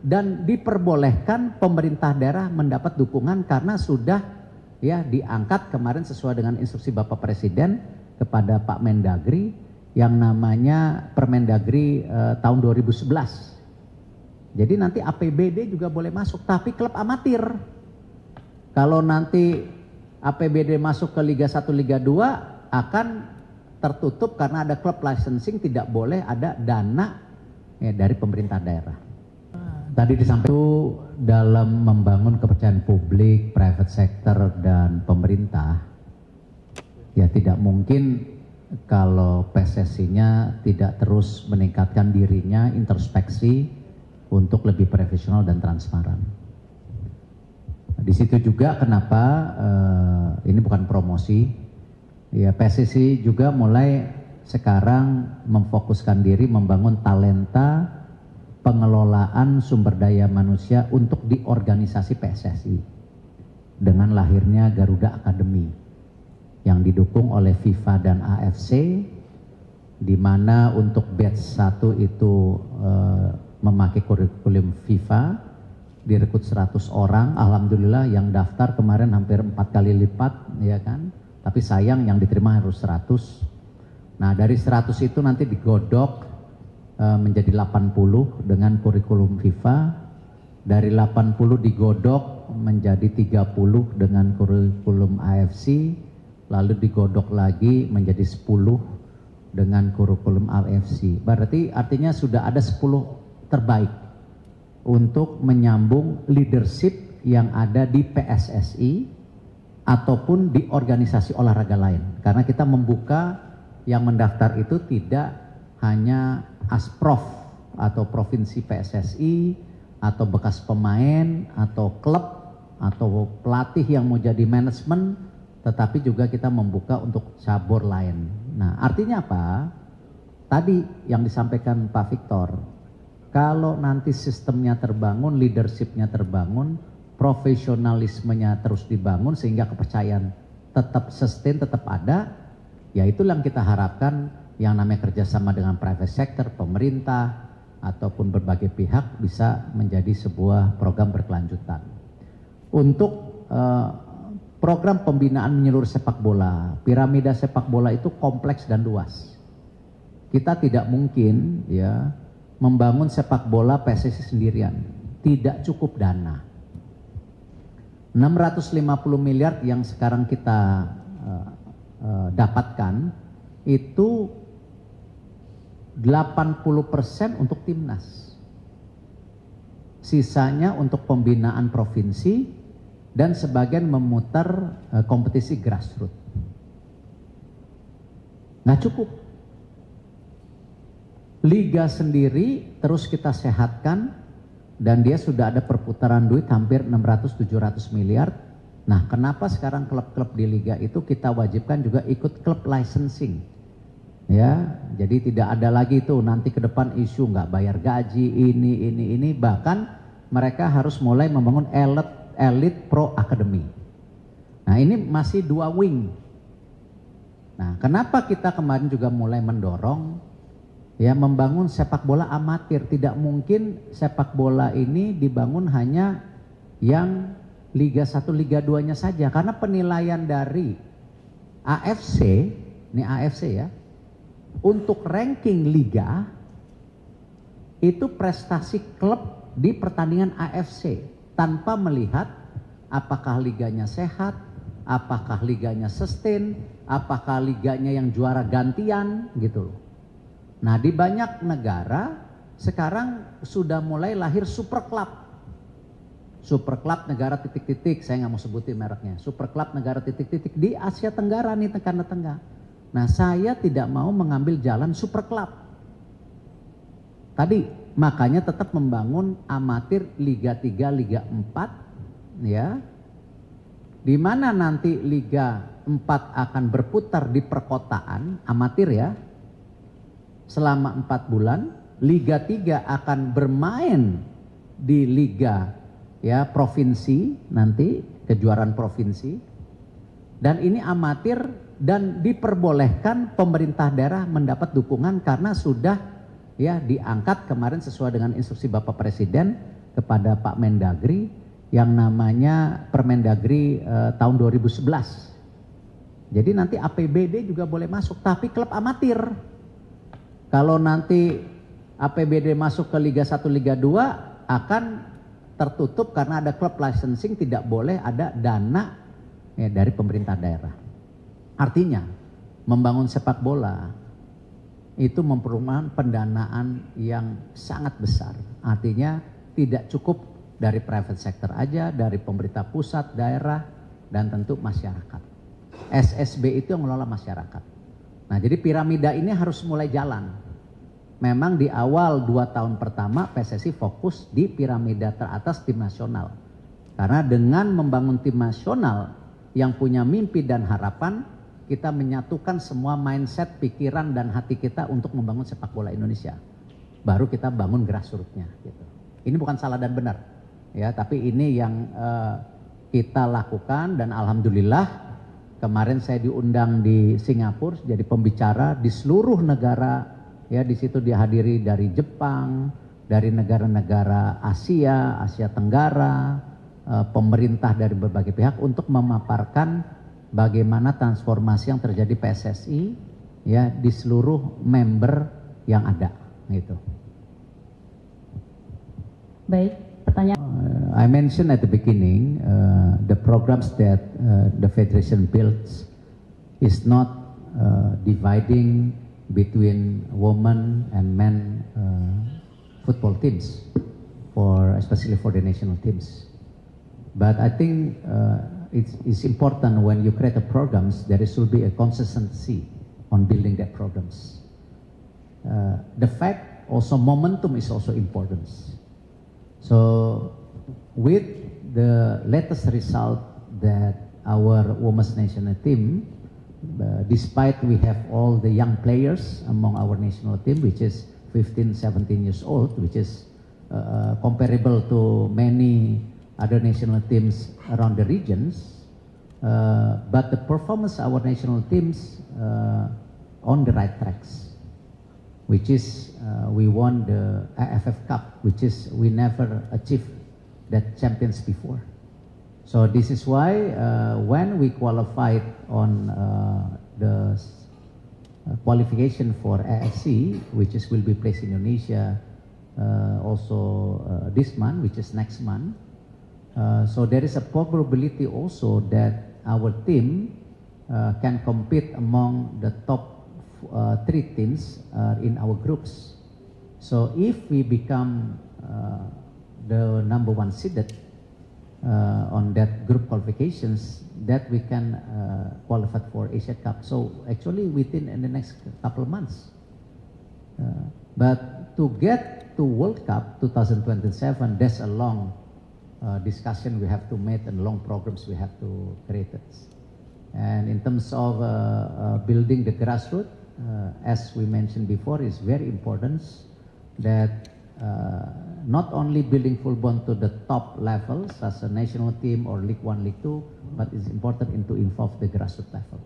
dan diperbolehkan pemerintah daerah mendapat dukungan karena sudah ya diangkat kemarin sesuai dengan instruksi Bapak Presiden kepada Pak Mendagri yang namanya Permendagri tahun 2011. Jadi nanti APBD juga boleh masuk, tapi klub amatir. Kalau nanti APBD masuk ke Liga 1, Liga 2 akan tertutup karena ada klub licensing, tidak boleh ada dana ya, dari pemerintah daerah. Tadi disampaikan dalam membangun kepercayaan publik, private sector dan pemerintah, ya tidak mungkin kalau PSSI-nya tidak terus meningkatkan dirinya, introspeksi untuk lebih profesional dan transparan. Di situ juga kenapa ini bukan promosi, ya PSSI juga mulai sekarang memfokuskan diri membangun talenta pengelolaan sumber daya manusia untuk di organisasi PSSI dengan lahirnya Garuda Academy yang didukung oleh FIFA dan AFC, di mana untuk batch 1 itu memakai kurikulum FIFA, direkrut 100 orang, alhamdulillah yang daftar kemarin hampir 4 kali lipat ya kan, tapi sayang yang diterima harus 100. Nah dari 100 itu nanti digodok menjadi 80 dengan kurikulum FIFA, dari 80 digodok menjadi 30 dengan kurikulum AFC, lalu digodok lagi menjadi 10 dengan kurikulum AFC. Berarti artinya sudah ada 10 terbaik untuk menyambung leadership yang ada di PSSI ataupun di organisasi olahraga lain. Karena kita membuka yang mendaftar itu tidak hanya Asprof atau provinsi PSSI atau bekas pemain atau klub atau pelatih yang mau jadi manajemen, tetapi juga kita membuka untuk cabur lain. Nah artinya apa? Tadi yang disampaikan Pak Victor, kalau nanti sistemnya terbangun, leadershipnya terbangun, profesionalismenya terus dibangun sehingga kepercayaan tetap sustain, tetap ada, ya itulah yang kita harapkan, yang namanya kerjasama dengan private sector, pemerintah, ataupun berbagai pihak bisa menjadi sebuah program berkelanjutan. Untuk program pembinaan menyeluruh sepak bola, piramida sepak bola itu kompleks dan luas. Kita tidak mungkin ya membangun sepak bola PSSI sendirian, tidak cukup dana. 650 miliar yang sekarang kita dapatkan itu 80% untuk timnas, sisanya untuk pembinaan provinsi dan sebagian memutar kompetisi grassroots. Nggak cukup. Liga sendiri terus kita sehatkan dan dia sudah ada perputaran duit hampir 600-700 miliar. Nah kenapa sekarang klub-klub di liga itu kita wajibkan juga ikut klub licensing? Ya, jadi tidak ada lagi tuh nanti ke depan isu nggak bayar gaji ini, bahkan mereka harus mulai membangun elite pro academy. Nah ini masih 2 wing. Nah kenapa kita kemarin juga mulai mendorong ya membangun sepak bola amatir? Tidak mungkin sepak bola ini dibangun hanya yang Liga 1, Liga 2-nya saja, karena penilaian dari AFC, ini AFC ya, untuk ranking liga itu prestasi klub di pertandingan AFC tanpa melihat apakah liganya sehat, apakah liganya sustain, apakah liganya yang juara gantian gitu loh. Nah di banyak negara sekarang sudah mulai lahir super club. Super club negara titik-titik, saya nggak mau sebutin mereknya. Super club negara titik-titik di Asia Tenggara nih, Tengah. Nah saya tidak mau mengambil jalan super club. Tadi makanya tetap membangun amatir Liga 3, Liga 4 ya. Di mana nanti Liga 4 akan berputar di perkotaan amatir ya. Selama 4 bulan, Liga 3 akan bermain di Liga ya provinsi nanti, kejuaraan provinsi. Dan ini amatir dan diperbolehkan pemerintah daerah mendapat dukungan karena sudah ya diangkat kemarin sesuai dengan instruksi Bapak Presiden kepada Pak Mendagri yang namanya Permendagri tahun 2011. Jadi nanti APBD juga boleh masuk, tapi klub amatir. Kalau nanti APBD masuk ke Liga 1, Liga 2 akan tertutup karena ada klub licensing, tidak boleh ada dana ya, dari pemerintah daerah. Artinya membangun sepak bola itu memerlukan pendanaan yang sangat besar. Artinya tidak cukup dari private sector aja, dari pemerintah pusat, daerah, dan tentu masyarakat. SSB itu yang mengelola masyarakat. Nah, jadi piramida ini harus mulai jalan. Memang di awal 2 tahun pertama PSSI fokus di piramida teratas tim nasional. Karena dengan membangun tim nasional yang punya mimpi dan harapan, kita menyatukan semua mindset, pikiran, dan hati kita untuk membangun sepak bola Indonesia. Baru kita bangun grassroots-nya. Gitu. Ini bukan salah dan benar, ya, tapi ini yang kita lakukan dan alhamdulillah kemarin saya diundang di Singapura jadi pembicara di seluruh negara, ya, di situ dihadiri dari Jepang, dari negara-negara Asia, Asia Tenggara, pemerintah dari berbagai pihak untuk memaparkan bagaimana transformasi yang terjadi PSSI ya di seluruh member yang ada gitu. Baik, pertanyaan. I mentioned at the beginning the programs that the federation builds is not dividing between women and men football teams, especially for the national teams. But I think it's important when you create a programs there should be a consistency on building that programs. The fact also momentum is also important. So with the latest result that our women's national team, despite we have all the young players among our national team, which is 15, 17 years old, which is comparable to many other national teams around the regions, but the performance of our national teams on the right tracks, which is we won the AFF Cup, which is we never achieved that champions before. So this is why when we qualified on the qualification for AFC, which is will be placed in Indonesia also this month, which is next month. So there is a probability also that our team can compete among the top 3 teams in our groups. So if we become the number 1 seeded on that group qualifications, that we can qualify for Asia Cup. So actually within in the next couple of months. But to get to World Cup 2027, there's a long discussion we have to make and long programs we have to create it. And in terms of building the grassroots, as we mentioned before, is very important that not only building football to the top levels as a national team or League 1, League 2, but it's important to involve the grassroots level.